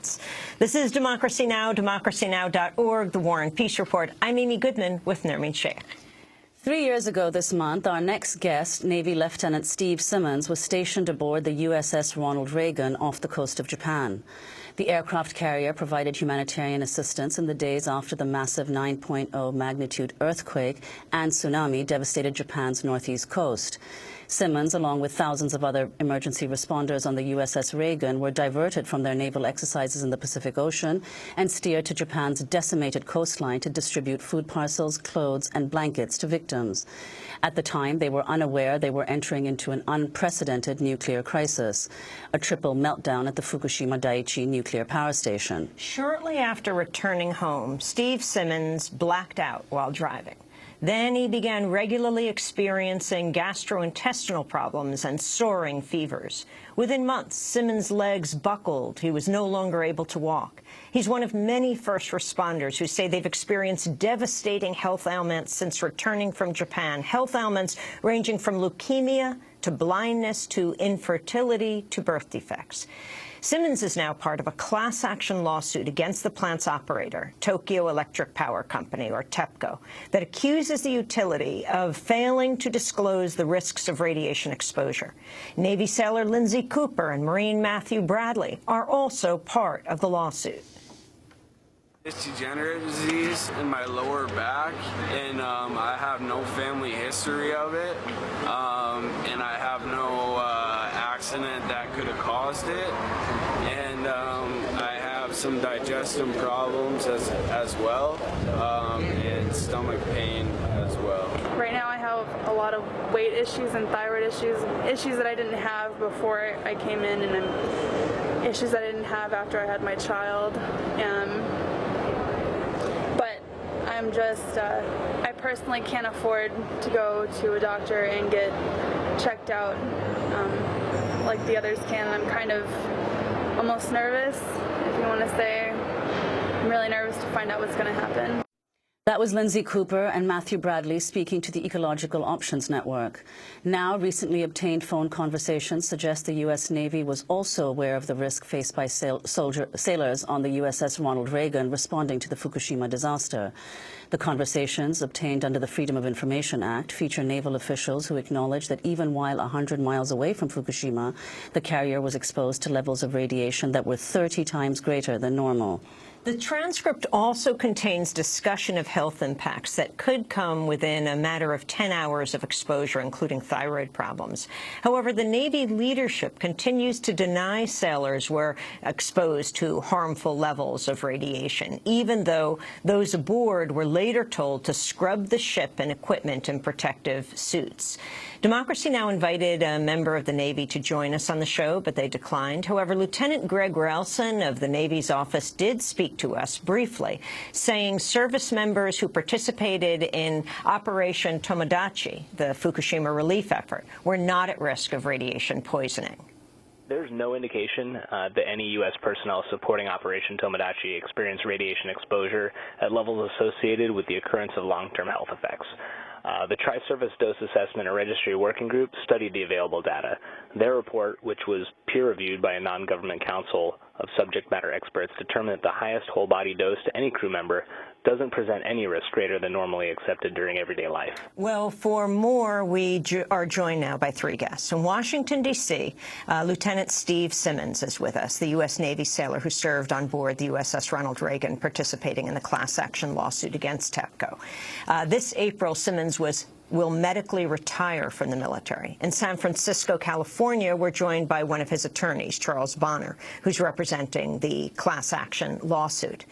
months. This is Democracy Now!, democracynow.org, The War and Peace Report. I'm Amy Goodman with Nermeen Sheikh. 3 years ago this month, our next guest, Navy Lieutenant Steve Simmons, was stationed aboard the USS Ronald Reagan off the coast of Japan. The aircraft carrier provided humanitarian assistance in the days after the massive 9.0 magnitude earthquake and tsunami devastated Japan's northeast coast. Simmons, along with thousands of other emergency responders on the USS Reagan, were diverted from their naval exercises in the Pacific Ocean and steered to Japan's decimated coastline to distribute food parcels, clothes, and blankets to victims. At the time, they were unaware they were entering into an unprecedented nuclear crisis, a triple meltdown at the Fukushima Daiichi nuclear power station. Shortly after returning home, Steve Simmons blacked out while driving. Then he began regularly experiencing gastrointestinal problems and soaring fevers. Within months, Simmons' legs buckled. He was no longer able to walk. He's one of many first responders who say they've experienced devastating health ailments since returning from Japan, health ailments ranging from leukemia to blindness to infertility to birth defects. Simmons is now part of a class-action lawsuit against the plant's operator, Tokyo Electric Power Company, or TEPCO, that accuses the utility of failing to disclose the risks of radiation exposure. Navy sailor Lindsay Cooper and Marine Matthew Bradley are also part of the lawsuit. It's degenerative disease in my lower back, and I have no family history of it, and I have no accident that could have caused it, and I have some digestive problems as well, and stomach pain as well. Right now I have a lot of weight issues and thyroid issues that I didn't have before I came in, and issues that I didn't have after I had my child. But I'm just, I personally can't afford to go to a doctor and get checked out like the others can. I'm kind of almost nervous, if you want to say. I'm really nervous to find out what's going to happen. That was Lindsay Cooper and Matthew Bradley speaking to the Ecological Options Network. Now, recently obtained phone conversations suggest the U.S. Navy was also aware of the risk faced by sailors on the USS Ronald Reagan responding to the Fukushima disaster. The conversations, obtained under the Freedom of Information Act, feature naval officials who acknowledge that even while 100 miles away from Fukushima, the carrier was exposed to levels of radiation that were 30 times greater than normal. The transcript also contains discussion of health impacts that could come within a matter of 10 hours of exposure, including thyroid problems. However, the Navy leadership continues to deny sailors were exposed to harmful levels of radiation, even though those aboard were later told to scrub the ship and equipment in protective suits. Democracy Now! Invited a member of the Navy to join us on the show, but they declined. However, Lieutenant Greg Relson of the Navy's office did speak to us briefly, saying service members who participated in Operation Tomodachi, the Fukushima relief effort, were not at risk of radiation poisoning. There's no indication that any U.S. personnel supporting Operation Tomodachi experienced radiation exposure at levels associated with the occurrence of long-term health effects. The Tri-Surface Dose Assessment and Registry Working Group studied the available data. Their report, which was peer-reviewed by a non-government council of subject matter experts, determined that the highest whole-body dose to any crew member doesn't present any risk greater than normally accepted during everyday life. Well, for more, we are joined now by three guests. In Washington, D.C., Lieutenant Steve Simmons is with us, the U.S. Navy sailor who served on board the USS Ronald Reagan, participating in the class-action lawsuit against TEPCO. This April, Simmons will medically retire from the military. In San Francisco, California, we're joined by one of his attorneys, Charles Bonner, who's representing the class-action lawsuit.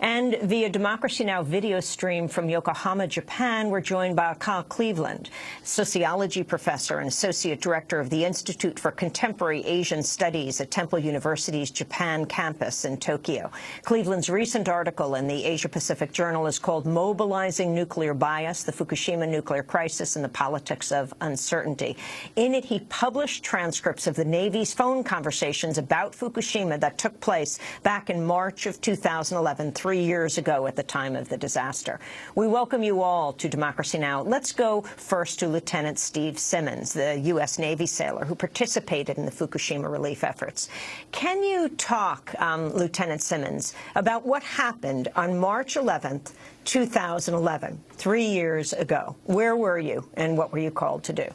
And via Democracy Now! Video stream from Yokohama, Japan, we're joined by Kyle Cleveland, sociology professor and associate director of the Institute for Contemporary Asian Studies at Temple University's Japan campus in Tokyo. Cleveland's recent article in the Asia-Pacific Journal is called "Mobilizing Nuclear Bias: The Fukushima Nuclear crisis and the politics of uncertainty. In it, he published transcripts of the Navy's phone conversations about Fukushima that took place back in March of 2011, 3 years ago at the time of the disaster. We welcome you all to Democracy Now! Let's go first to Lieutenant Steve Simmons, the U.S. Navy sailor who participated in the Fukushima relief efforts. Can you talk, Lieutenant Simmons, about what happened on March 11th, 2011, 3 years ago? Where were you, and what were you called to do?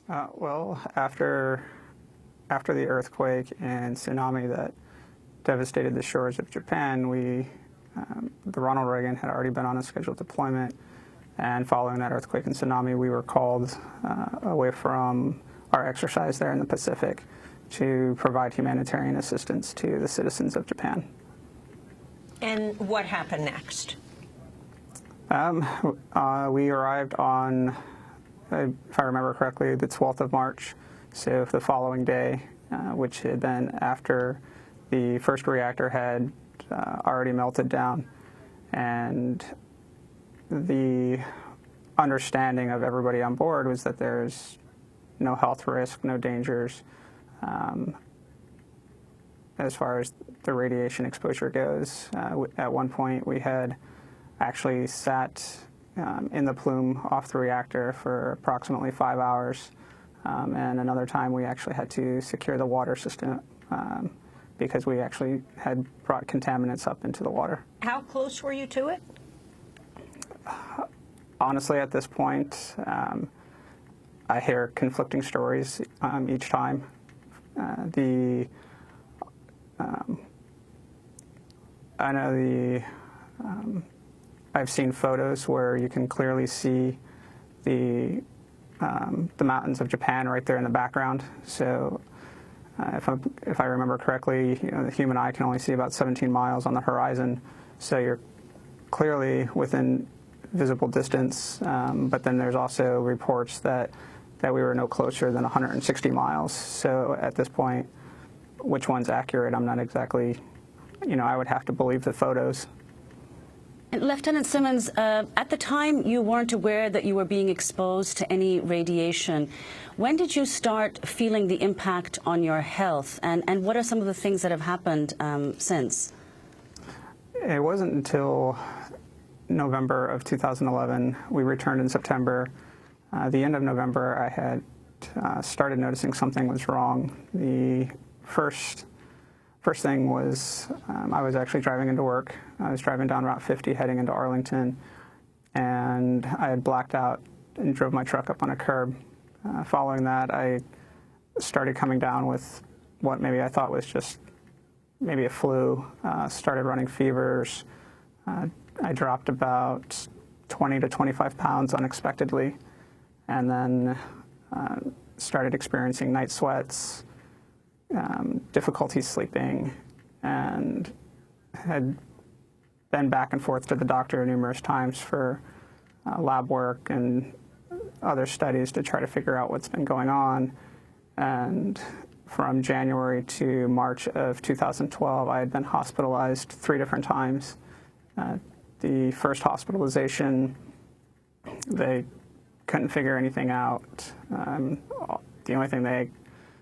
Well, after the earthquake and tsunami that devastated the shores of Japan, the Ronald Reagan had already been on a scheduled deployment, and following that earthquake and tsunami, we were called away from our exercise there in the Pacific to provide humanitarian assistance to the citizens of Japan. And what happened next? We arrived on, if I remember correctly, the 12th of March, so the following day, which had been after the first reactor had already melted down. And the understanding of everybody on board was that there's no health risk, no dangers as far as the radiation exposure goes. At one point, we had actually sat in the plume off the reactor for approximately 5 hours, and another time we actually had to secure the water system because we actually had brought contaminants up into the water. How close were you to it? Honestly, at this point, I hear conflicting stories each time. I know I've seen photos where you can clearly see the mountains of Japan right there in the background. So if I remember correctly, the human eye can only see about 17 miles on the horizon. So you're clearly within visible distance, but then there's also reports that we were no closer than 160 miles. So at this point, which one's accurate? I'm not exactly, I would have to believe the photos. And Lieutenant Simmons, at the time you weren't aware that you were being exposed to any radiation. When did you start feeling the impact on your health, and what are some of the things that have happened since? It wasn't until November of 2011. We returned in September. The end of November, I had started noticing something was wrong. The first thing was I was actually driving into work. I was driving down Route 50 heading into Arlington, and I had blacked out and drove my truck up on a curb. Following that, I started coming down with what maybe I thought was just maybe a flu, started running fevers. I dropped about 20 to 25 pounds unexpectedly, and then started experiencing night sweats, difficulty sleeping, and had been back and forth to the doctor numerous times for lab work and other studies to try to figure out what's been going on. And from January to March of 2012, I had been hospitalized 3 different times. The first hospitalization, they couldn't figure anything out. The only thing they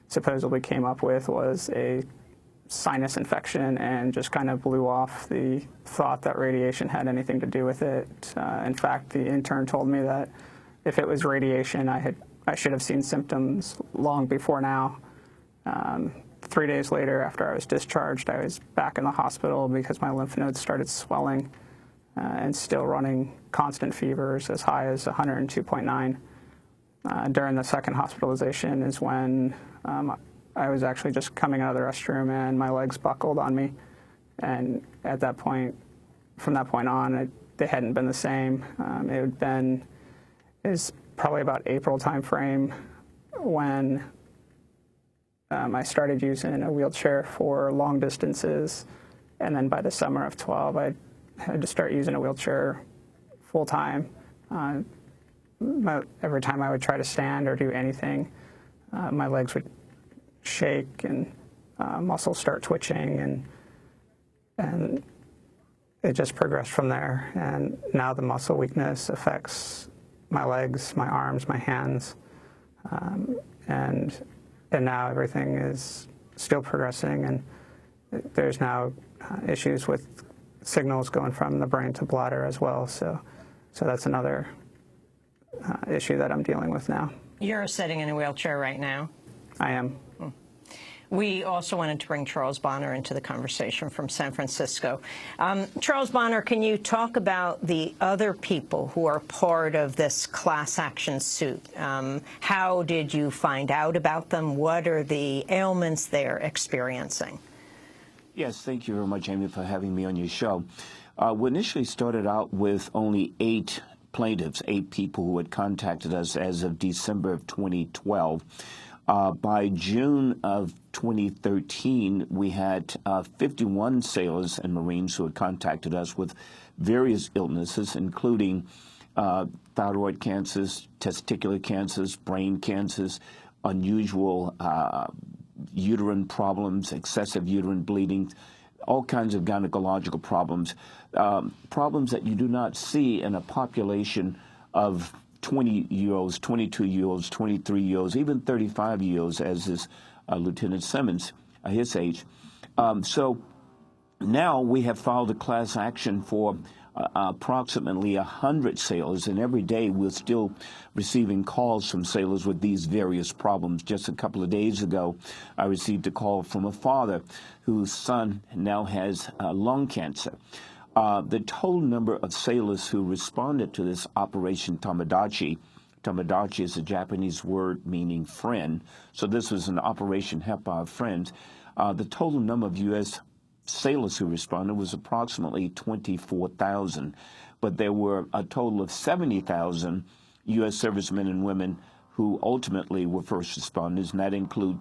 supposedly came up with was a sinus infection and just kind of blew off the thought that radiation had anything to do with it. In fact, the intern told me that if it was radiation, I should have seen symptoms long before now. 3 days later, after I was discharged, I was back in the hospital because my lymph nodes started swelling and still running constant fevers as high as 102.9. During the second hospitalization is when I was actually just coming out of the restroom and my legs buckled on me. And at that point, from that point on, they hadn't been the same. It was probably about April time frame when I started using a wheelchair for long distances. And then by the summer of 12, I had to start using a wheelchair full time. Every time I would try to stand or do anything, my legs would shake and muscles start twitching, and it just progressed from there. And now the muscle weakness affects my legs, my arms, my hands, and now everything is still progressing, and there's now issues with signals going from the brain to bladder as well. So that's another issue that I'm dealing with now. You're sitting in a wheelchair right now? I am. We also wanted to bring Charles Bonner into the conversation from San Francisco. Charles Bonner, can you talk about the other people who are part of this class action suit? How did you find out about them? What are the ailments they're experiencing? Yes, thank you very much, Amy, for having me on your show. We initially started out with only 8 plaintiffs, 8 people who had contacted us as of December of 2012. By June of 2013, we had 51 sailors and Marines who had contacted us with various illnesses, including thyroid cancers, testicular cancers, brain cancers, unusual uterine problems, excessive uterine bleeding, all kinds of gynecological problems, problems that you do not see in a population of 20-year-olds, 22-year-olds, 23-year-olds, even 35-year-olds, as is Lieutenant Simmons, his age. So now we have filed a class action for approximately 100 sailors, and every day we're still receiving calls from sailors with these various problems. Just a couple of days ago, I received a call from a father whose son now has lung cancer. The total number of sailors who responded to this Operation Tomodachi, Tomodachi is a Japanese word meaning friend, so this was an operation help our friends. The total number of U.S. sailors who responded was approximately 24,000, but there were a total of 70,000 U.S. servicemen and women who ultimately were first responders, and that include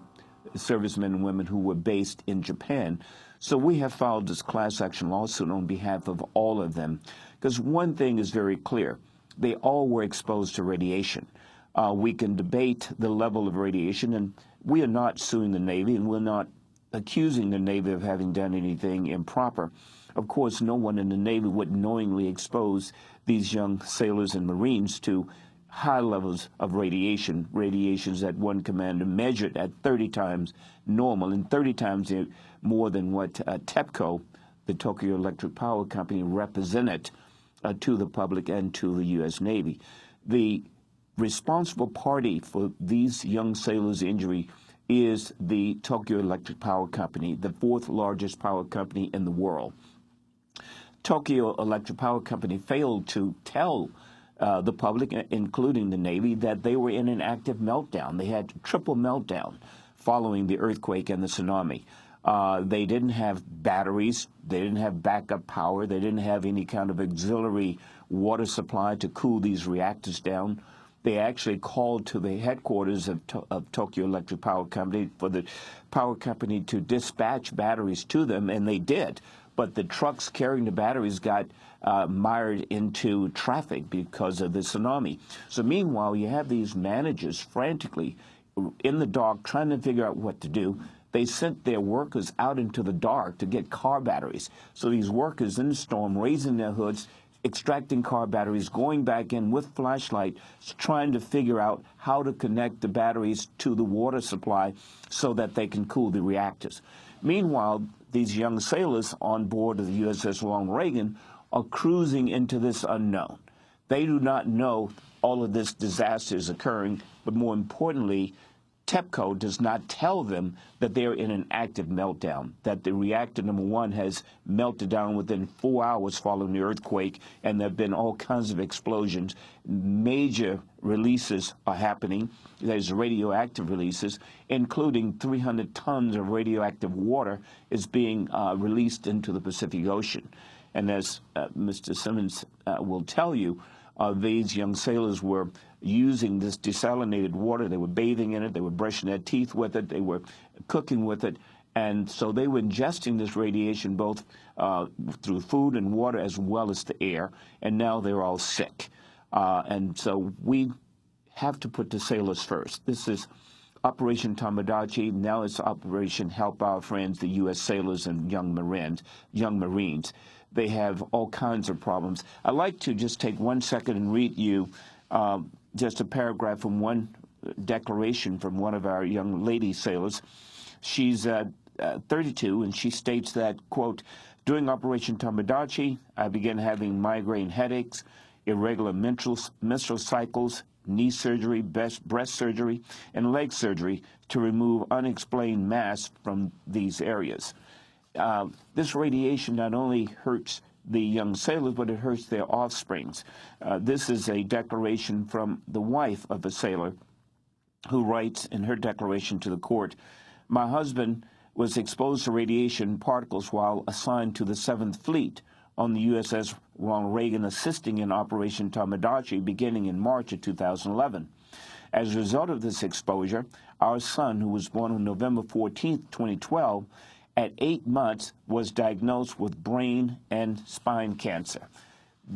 servicemen and women who were based in Japan. So we have filed this class action lawsuit on behalf of all of them, because one thing is very clear. They all were exposed to radiation. We can debate the level of radiation, and we are not suing the Navy, and we're not accusing the Navy of having done anything improper. Of course, no one in the Navy would knowingly expose these young sailors and Marines to high levels of radiation, radiations that one commander measured at 30 times normal, and 30 times more than what TEPCO, the Tokyo Electric Power Company, represented to the public and to the U.S. Navy. The responsible party for these young sailors' injury is the Tokyo Electric Power Company, the 4th largest power company in the world. Tokyo Electric Power Company failed to tell the public, including the Navy, that they were in an active meltdown. They had triple meltdown following the earthquake and the tsunami. They didn't have batteries. They didn't have backup power. They didn't have any kind of auxiliary water supply to cool these reactors down. They actually called to the headquarters of Tokyo Electric Power Company for the power company to dispatch batteries to them, and they did. But the trucks carrying the batteries got mired into traffic because of the tsunami. So meanwhile, you have these managers frantically in the dark trying to figure out what to do. They sent their workers out into the dark to get car batteries. So these workers in the storm, raising their hoods, extracting car batteries, going back in with flashlight, trying to figure out how to connect the batteries to the water supply so that they can cool the reactors. Meanwhile, these young sailors on board of the USS Ronald Reagan are cruising into this unknown. They do not know all of this disaster is occurring, but more importantly, TEPCO does not tell them that they're in an active meltdown, that the reactor number 1 has melted down within 4 hours following the earthquake, and there have been all kinds of explosions. Major releases are happening. There's radioactive releases, including 300 tons of radioactive water is being released into the Pacific Ocean. And as Mr. Simmons will tell you, these young sailors were using this desalinated water. They were bathing in it. They were brushing their teeth with it. They were cooking with it. And so they were ingesting this radiation both through food and water as well as the air. And now they're all sick. And so we have to put the sailors first. This is Operation Tomodachi. Now it's Operation Help Our Friends, the U.S. sailors and young Marines. They have all kinds of problems. I'd like to just take 1 second and read you Just a paragraph from one declaration from one of our young lady sailors. She's 32, and she states that, quote, during Operation Tomodachi, I began having migraine headaches, irregular menstrual cycles, knee surgery, breast surgery, and leg surgery to remove unexplained mass from these areas. This radiation not only hurts the young sailors, but it hurts their offsprings. This is a declaration from the wife of a sailor who writes in her declaration to the court, my husband was exposed to radiation particles while assigned to the 7th Fleet on the USS Ronald Reagan, assisting in Operation Tomodachi beginning in March of 2011. As a result of this exposure, our son, who was born on November 14, 2012, at 8 months was diagnosed with brain and spine cancer.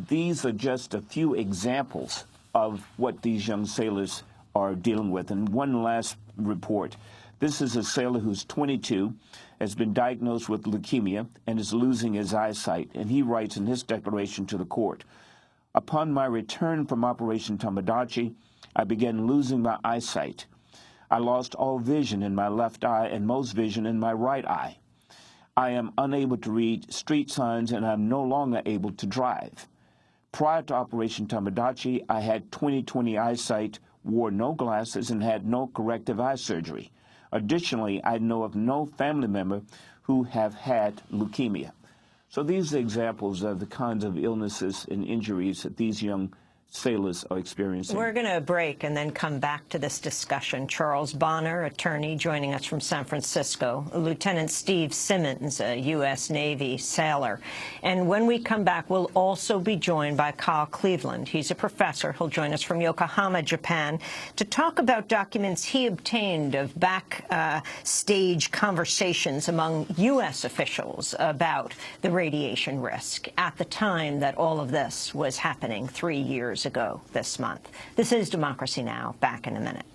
These are just a few examples of what these young sailors are dealing with. And one last report. This is a sailor who's 22, has been diagnosed with leukemia, and is losing his eyesight. And he writes in his declaration to the court, upon my return from Operation Tomodachi, I began losing my eyesight. I lost all vision in my left eye and most vision in my right eye. I am unable to read street signs, and I'm no longer able to drive. Prior to Operation Tomodachi, I had 20/20 eyesight, wore no glasses, and had no corrective eye surgery. Additionally, I know of no family member who have had leukemia. So these are examples of the kinds of illnesses and injuries that these young sailors are experiencing. We're going to break and then come back to this discussion. Charles Bonner, attorney, joining us from San Francisco. Lieutenant Steve Simmons, a U.S. Navy sailor. And when we come back, we'll also be joined by Kyle Cleveland. He's a professor. He'll join us from Yokohama, Japan, to talk about documents he obtained of backstage conversations among U.S. officials about the radiation risk at the time that all of this was happening 3 years ago this month. This is Democracy Now! Back in a minute.